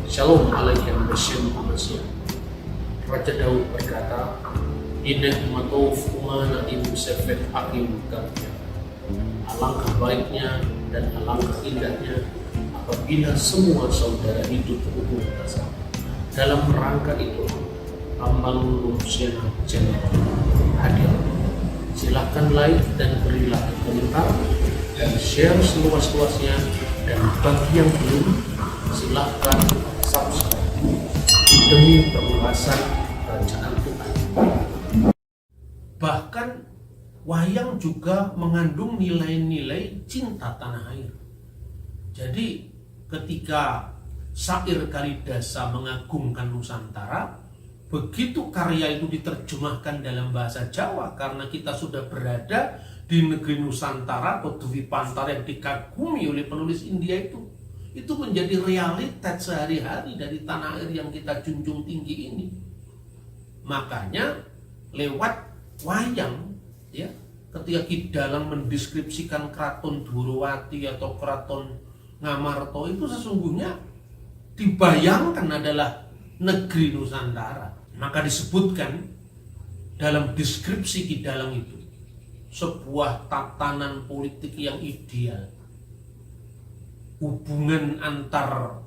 Shalom alaikum Bashir Manusia. Raja Daud berkata, Indah matuf umana ibu sefet hakim karya. Alangkah baiknya dan alangkah indahnya apabila semua saudara hidup rukun bersama. Dalam rangka itu, Amal Channel hadir. Silahkan like dan berilah komentar dan share seluas-luasnya, dan bagi yang belum, silahkan subscribe demi perluasan kerajaan Tuhan. Bahkan wayang juga mengandung nilai-nilai cinta tanah air. Jadi ketika syair Kalidasa mengagungkan Nusantara, begitu karya itu diterjemahkan dalam bahasa Jawa, karena kita sudah berada di negeri Nusantara atau Dwi Pantara yang dikagumi oleh penulis India itu menjadi realitas sehari-hari dari tanah air yang kita junjung tinggi ini. Makanya lewat wayang, ya, ketika Ki Dalang mendeskripsikan Keraton Dwarawati atau Keraton Ngamarta, itu sesungguhnya dibayangkan adalah negeri Nusantara. Maka disebutkan dalam deskripsi Ki Dalang itu sebuah tatanan politik yang ideal, hubungan antar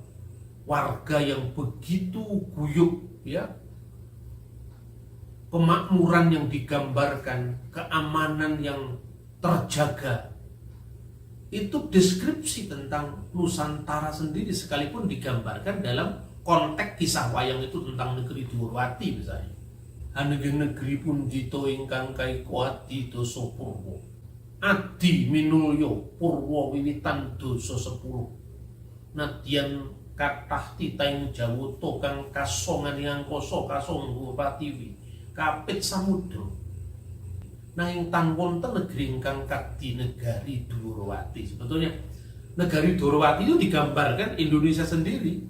warga yang begitu guyup, ya, kemakmuran yang digambarkan, keamanan yang terjaga. Itu deskripsi tentang Nusantara sendiri, sekalipun digambarkan dalam konteks kisah wayang itu tentang negeri Dwarawati misalnya. Haneging negeri pundhita ingkang kaikuati dosa purwa. Adi minulya purwa wiwitan dosa 10. Nadyan kathah titahing jawata kang kasongane angkasa kasangga patiwi kapit samudra. Nanging tan wonten negeri ingkang kadi negari Dwarawati. Sebetulnya negari Dwarawati itu digambarkan Indonesia sendiri.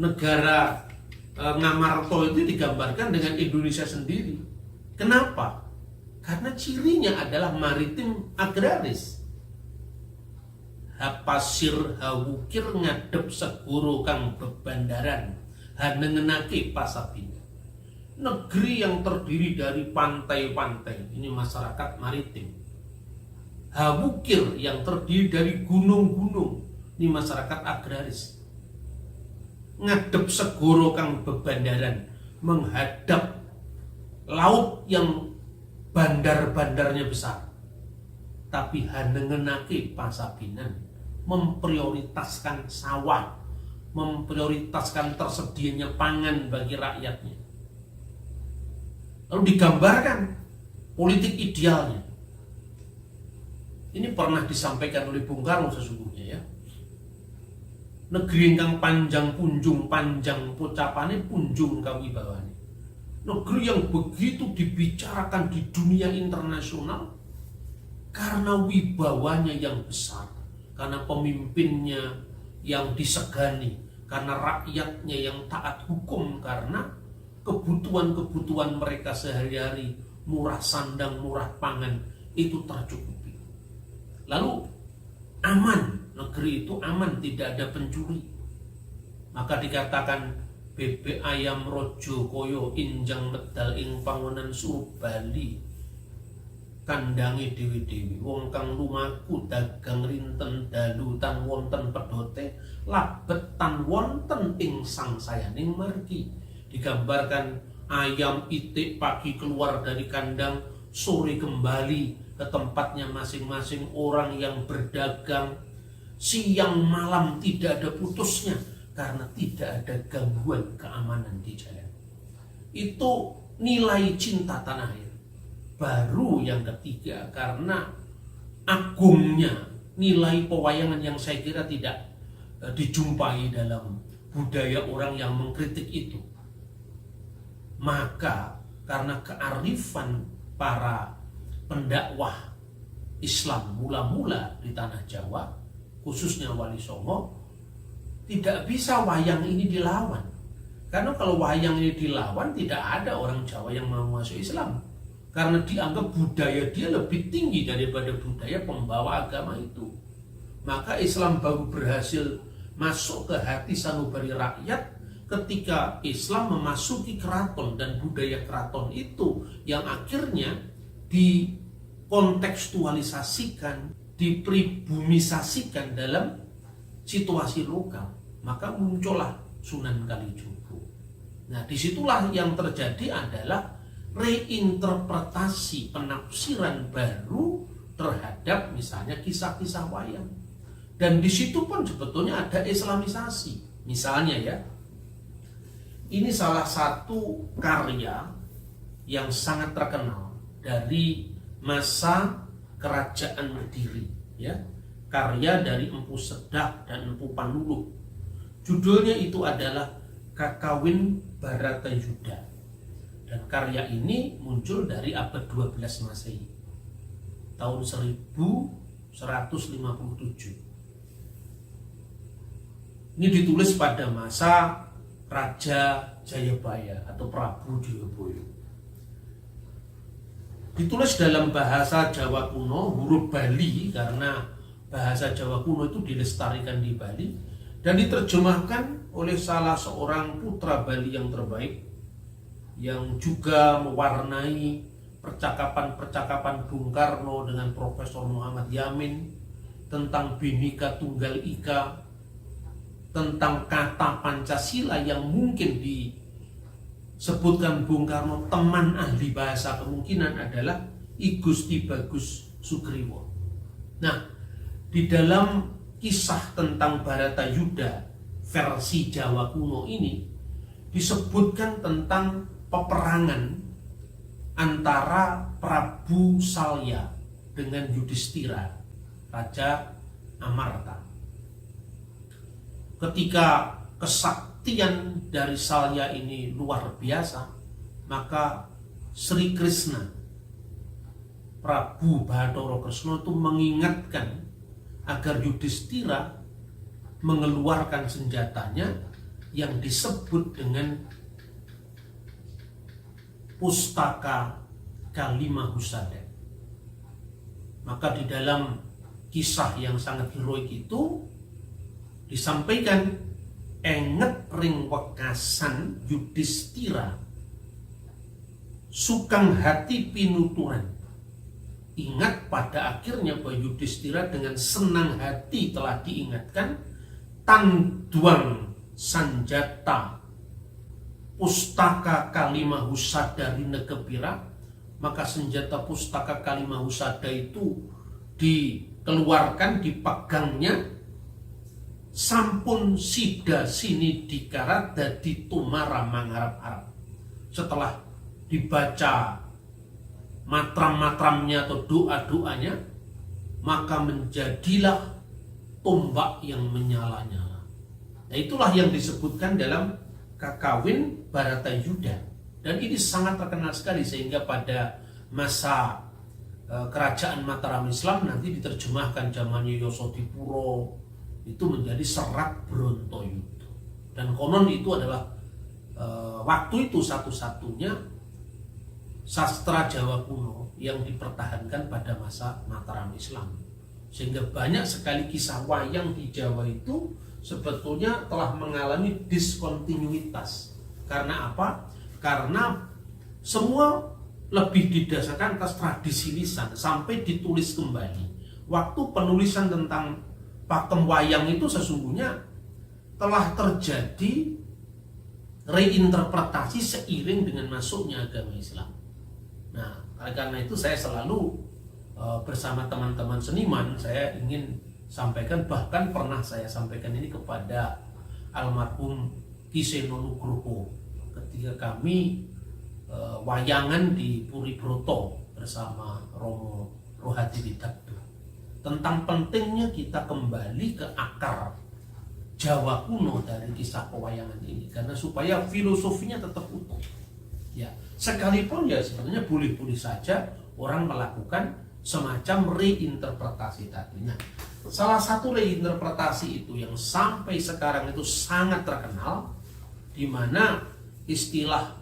Negara Ngamarta itu digambarkan dengan Indonesia sendiri. Kenapa? Karena cirinya adalah maritim agraris. Hapasir hawukir ngadep segoro kang bebandaran hanengenake pasapina. Negeri yang terdiri dari pantai-pantai, ini masyarakat maritim. Hawukir yang terdiri dari gunung-gunung, ini masyarakat agraris. Ngadep segoro kang bebandaran, menghadap laut yang bandar-bandarnya besar. Tapi hanengenake pasabinan, memprioritaskan sawah, memprioritaskan tersedianya pangan bagi rakyatnya. Lalu digambarkan politik idealnya. Ini pernah disampaikan oleh Bung Karno sesungguhnya, ya. Negeri ingkang panjang punjung, panjang pocapane punjung kawibawane. Negeri yang begitu dibicarakan di dunia internasional karena wibawanya yang besar, karena pemimpinnya yang disegani, karena rakyatnya yang taat hukum, karena kebutuhan-kebutuhan mereka sehari-hari, murah sandang, murah pangan, itu tercukupi. Lalu aman, negeri itu aman, tidak ada pencuri. Maka dikatakan bebek ayam rojo koyo injang medal ing pangonan suruh Bali kandange dewi-dewi. Wong kang lumaku dagang rinten dalu tan wonten pedote labet tan wonten ing sangsayaning margi. Digambarkan ayam itik pagi keluar dari kandang, sore kembali ke tempatnya masing-masing. Orang yang berdagang siang malam tidak ada putusnya karena tidak ada gangguan keamanan di jalan. Itu nilai cinta tanah air. Baru yang ketiga, karena agungnya nilai pewayangan yang saya kira tidak dijumpai dalam budaya orang yang mengkritik itu. Maka karena kearifan para pendakwah Islam mula-mula di tanah Jawa, khususnya Wali Songo, tidak bisa wayang ini dilawan. Karena kalau wayang ini dilawan, tidak ada orang Jawa yang mau masuk Islam. Karena dianggap budaya dia lebih tinggi daripada budaya pembawa agama itu. Maka Islam baru berhasil masuk ke hati sanubari rakyat ketika Islam memasuki keraton, dan budaya keraton itu yang akhirnya dikontekstualisasikan, dipribumisasikan dalam situasi lokal, maka muncullah Sunan Kalijogo. Nah, disitulah yang terjadi adalah reinterpretasi, penafsiran baru terhadap misalnya kisah-kisah wayang. Dan di situ pun sebetulnya ada Islamisasi. Misalnya ya, ini salah satu karya yang sangat terkenal dari masa kerajaan Kediri, ya. Karya dari Empu Sedak dan Empu Panuluh. Judulnya itu adalah Kakawin Baratayuda. Dan karya ini muncul dari abad 12 Masehi, tahun 1157. Ini ditulis pada masa Raja Jayabaya atau Prabu Jayabaya. Ditulis dalam bahasa Jawa kuno, huruf Bali, karena bahasa Jawa kuno itu dilestarikan di Bali, dan diterjemahkan oleh salah seorang putra Bali yang terbaik, yang juga mewarnai percakapan-percakapan Bung Karno dengan Profesor Muhammad Yamin tentang Bhinneka Tunggal Ika, tentang kata Pancasila yang mungkin disebutkan Bung Karno teman ahli bahasa kemungkinan adalah I Gusti Bagus Sugriwo. Nah, di dalam kisah tentang Baratayuda versi Jawa kuno ini disebutkan tentang peperangan antara Prabu Salya dengan Yudhistira, Raja Amarta. Ketika kesaktian dari Salya ini luar biasa, maka Sri Krishna, Prabu Bathara Kresna itu mengingatkan agar Yudhistira mengeluarkan senjatanya yang disebut dengan Pustaka Kalimahusada. Maka di dalam kisah yang sangat heroik itu disampaikan, enget ring wekasan Yudhistira sukang hati pinuturan. Ingat pada akhirnya bahwa Yudhistira dengan senang hati telah diingatkan, tanduang sanjata Pustaka Kalimahusada rina kepira, maka senjata Pustaka Kalimahusada itu dikeluarkan, dipegangnya, sampun sida sini dikarat dadi tumara mangharap-harap. Setelah dibaca matram-matramnya atau doa-doanya, maka menjadilah tombak yang menyala-nyala. Nah, itulah yang disebutkan dalam Kakawin Baratayuda. Dan ini sangat terkenal sekali, sehingga pada masa kerajaan Mataram Islam nanti diterjemahkan zamannya Yosodipuro, itu menjadi Serat Brontoyuda. Dan konon itu adalah waktu itu satu-satunya sastra Jawa kuno yang dipertahankan pada masa Mataram Islam. Sehingga banyak sekali kisah wayang di Jawa itu sebetulnya telah mengalami diskontinuitas. Karena apa? Karena semua lebih didasarkan atas tradisi lisan sampai ditulis kembali. Waktu penulisan tentang pakem wayang itu sesungguhnya telah terjadi reinterpretasi seiring dengan masuknya agama Islam. Nah, karena itu saya selalu bersama teman-teman seniman, saya ingin sampaikan, bahkan pernah saya sampaikan ini kepada almarhum Ki Seno Nugroho ketika kami wayangan di Puri Broto bersama Romo Rohadi Widakdo, tentang pentingnya kita kembali ke akar Jawa kuno dari kisah pewayangan ini, karena supaya filosofinya tetap utuh. Ya, sekalipun ya sebenarnya boleh-boleh saja orang melakukan semacam reinterpretasi tadi. Nah, salah satu reinterpretasi itu yang sampai sekarang itu sangat terkenal, di mana istilah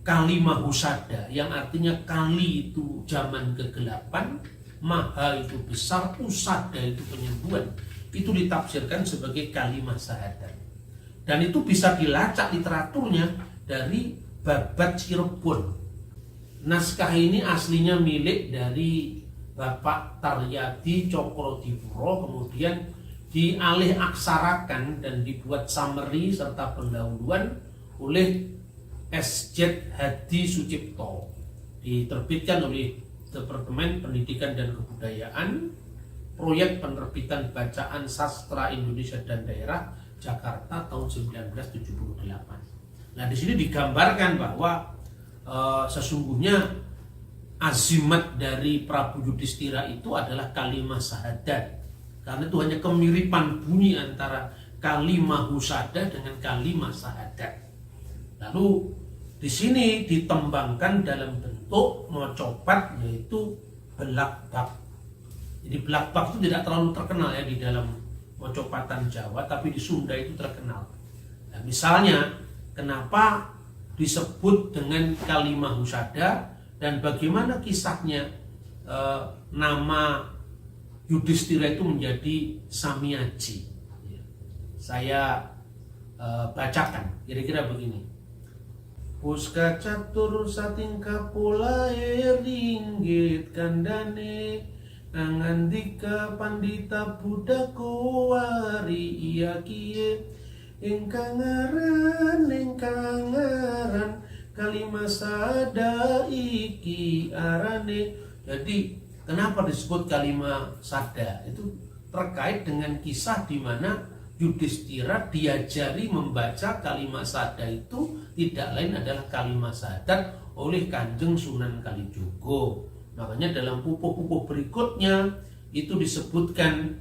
Kalimahusada yang artinya kali itu zaman kegelapan, maha itu besar, usada itu penyembuhan. itu ditafsirkan sebagai kalimat syahadat. Dan itu bisa dilacak literaturnya dari Babat Cirebon. Naskah ini aslinya milik dari Bapak Taryadi Cokrodipuro, kemudian dialih aksarakan dan dibuat summary serta pendahuluan oleh S.J. Hadi Sucipto, diterbitkan oleh Departemen Pendidikan dan Kebudayaan, Proyek Penerbitan Bacaan Sastra Indonesia dan Daerah, Jakarta tahun 1978. Nah, di sini digambarkan bahwa sesungguhnya azimat dari Prabu Yudhistira itu adalah kalimat syahadat, karena itu hanya kemiripan bunyi antara kalimat husada dengan kalimat syahadat. Lalu di sini ditembangkan dalam bentuk mocopat, yaitu belakbak. Jadi belakbak itu tidak terlalu terkenal ya di dalam mocopatan Jawa, tapi di Sunda itu terkenal. Nah, misalnya kenapa disebut dengan kalimat husada dan bagaimana kisahnya nama Yudhistira itu menjadi Samiaji. Saya bacakan kira-kira begini. Puska catur satingkah polair linggit kandane angandika pandita Buddha kuwari iya kie ingkang ngaran kalimat sada iki arane. Jadi kenapa disebut kalimat sada? Itu terkait dengan kisah di mana Yudhistira diajari membaca kalimat sada itu tidak lain adalah kalimat syahadat oleh Kanjeng Sunan Kalijogo. Makanya dalam pupuh-pupuh berikutnya itu disebutkan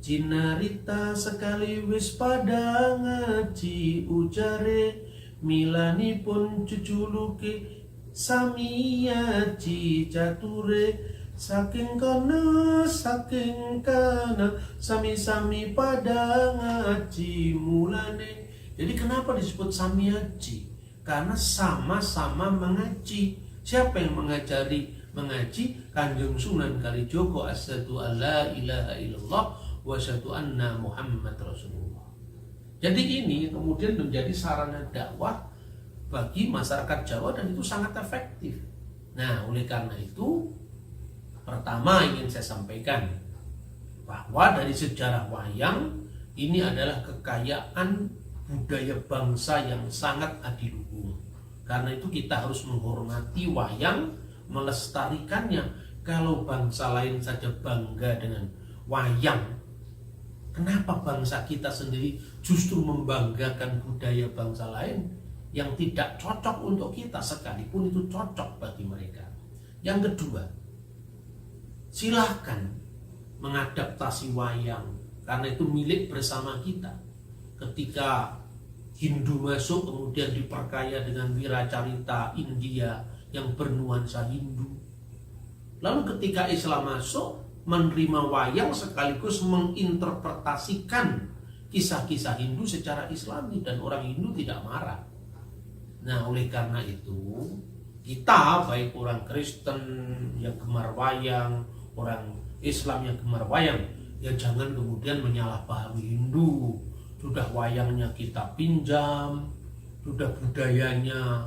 Cinarita sekali wis pada ngaji ujare milanipun cuculuke samiaji cature saking kana sami-sami pada ngaji mulane. Jadi kenapa disebut samiaji? Karena sama-sama mengaji. Siapa yang mengajari mengaji? Kanjeng Sunan Kalijogo, asyhadu alla ilaha illallah wa asyhadu anna Muhammad Rasulullah. Jadi ini kemudian menjadi sarana dakwah bagi masyarakat Jawa dan itu sangat efektif. Nah, oleh karena itu pertama ingin saya sampaikan bahwa dari sejarah wayang ini adalah kekayaan budaya bangsa yang sangat adiluhung. Karena itu kita harus menghormati wayang, melestarikannya. Kalau bangsa lain saja bangga dengan wayang, kenapa bangsa kita sendiri justru membanggakan budaya bangsa lain yang tidak cocok untuk kita, sekalipun itu cocok bagi mereka. Yang kedua, silahkan mengadaptasi wayang, karena itu milik bersama kita. Ketika Hindu masuk kemudian diperkaya dengan wiracarita India yang bernuansa Hindu. Lalu ketika Islam masuk menerima wayang sekaligus menginterpretasikan kisah-kisah Hindu secara Islami dan orang Hindu tidak marah. Nah, oleh karena itu kita baik orang Kristen yang gemar wayang, orang Islam yang gemar wayang, ya jangan kemudian menyalahpahami Hindu. Sudah wayangnya kita pinjam, sudah budayanya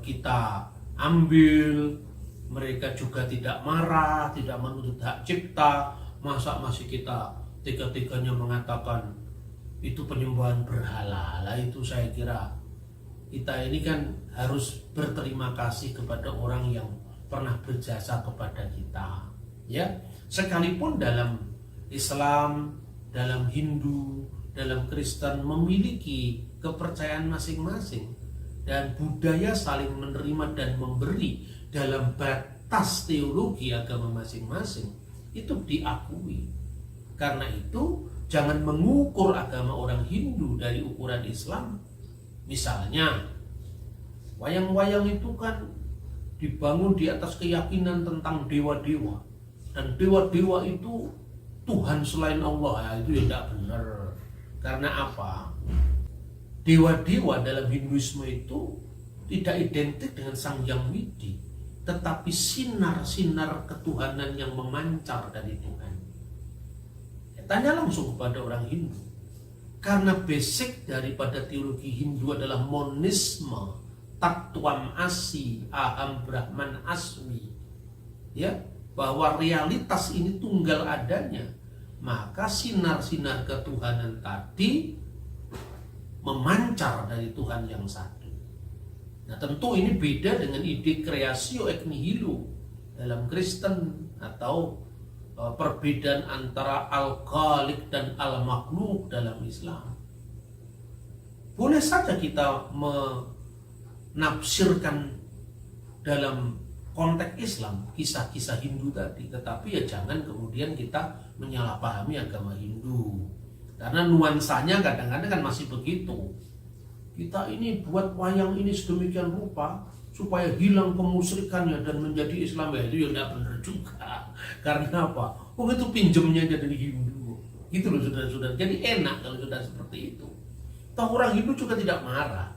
kita ambil, mereka juga tidak marah, tidak menuntut hak cipta. Masa masih kita tega-teganya mengatakan itu penyembahan berhala? Lah itu saya kira kita ini kan harus berterima kasih kepada orang yang pernah berjasa kepada kita, ya. Sekalipun dalam Islam, dalam Hindu, dalam Kristen memiliki kepercayaan masing-masing dan budaya saling menerima dan memberi dalam batas teologi agama masing-masing itu diakui. Karena itu jangan mengukur agama orang Hindu dari ukuran Islam. Misalnya wayang-wayang itu kan dibangun di atas keyakinan tentang dewa-dewa, dan dewa-dewa itu Tuhan selain Allah. Ya, itu tidak benar. Karena apa? Dewa-dewa dalam Hinduisme itu tidak identik dengan Sang Hyang Widi, tetapi sinar-sinar ketuhanan yang memancar dari Tuhan. Ya, tanya langsung kepada orang Hindu. Karena basic daripada teologi Hindu adalah monisme, tattvam asi, aham brahman asmi. Ya, bahwa realitas ini tunggal adanya. Maka sinar-sinar ketuhanan tadi memancar dari Tuhan yang satu. Nah, tentu ini beda dengan ide creatio ex nihilo dalam Kristen, atau perbedaan antara al-khaliq dan al-makhluk dalam Islam. Boleh saja kita menafsirkan dalam konteks Islam kisah-kisah Hindu tadi, tetapi ya jangan kemudian kita menyalahpahami agama Hindu, karena nuansanya kadang-kadang kan masih begitu. Kita ini buat wayang ini sedemikian rupa supaya hilang kemusyrikannya dan menjadi Islam, ya itu ya tidak benar juga. Karena apa? Oh, itu pinjemnya dari Hindu. Gitu loh saudara-saudara. Jadi enak kalau sudah seperti itu. Toh orang Hindu juga tidak marah.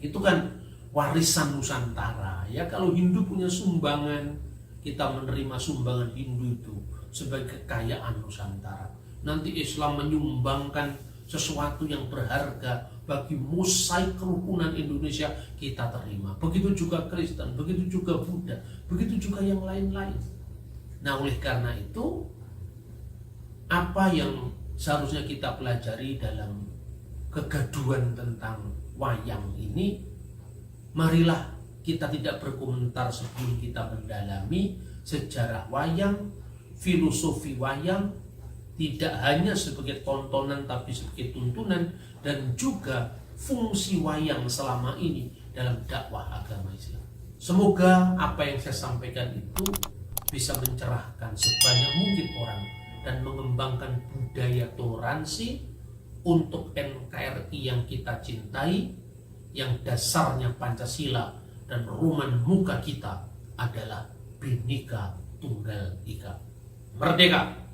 Itu kan warisan Nusantara. Ya, kalau Hindu punya sumbangan, kita menerima sumbangan Hindu itu sebagai kekayaan Nusantara. Nanti Islam menyumbangkan sesuatu yang berharga bagi mosaik kerukunan Indonesia, kita terima. Begitu juga Kristen, begitu juga Buddha, begitu juga yang lain-lain. Nah, oleh karena itu, apa yang seharusnya kita pelajari dalam kegaduhan tentang wayang ini, marilah kita tidak berkomentar sebelum kita mendalami sejarah wayang, filosofi wayang, tidak hanya sebagai tontonan tapi sebagai tuntunan, dan juga fungsi wayang selama ini dalam dakwah agama Islam. Semoga apa yang saya sampaikan itu bisa mencerahkan sebanyak mungkin orang dan mengembangkan budaya toleransi untuk NKRI yang kita cintai, yang dasarnya Pancasila dan ruman muka kita adalah Bhinneka Tunggal Ika. Merdeka!